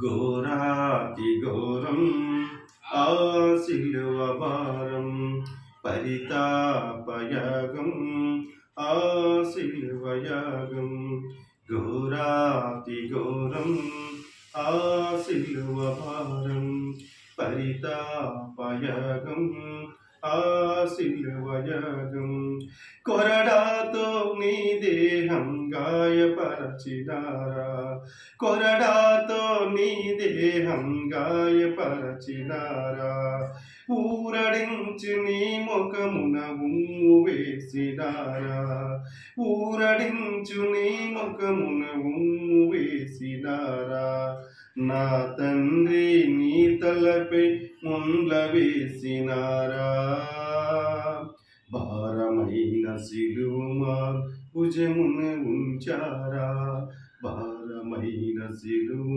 ఘోరాతి ఘోరం ఆ శిలువ భారం, పరితాపయాగం ఆ శిలువ యాగం. ఘోరాతి ఘోరం ఆ శిలువ భారం, పరితాపయాగం ఆ శిలువ యాగం. కొరడాతో నీ దేహం గాయపరచినారా, కొరడాతో నీ దేహం గాయపరచినారా, ఊరడించి నీ ముఖమున ఉమ్ము వేసినారా, ఊరడించు నీ ముఖమున ఉమ్ము వేసినారా. నా తండ్రి నీ తలపై ముండ్ల వేసినారా, భారమైన సిలువ భుజమున ఉంచారా, భారమైన సిలువ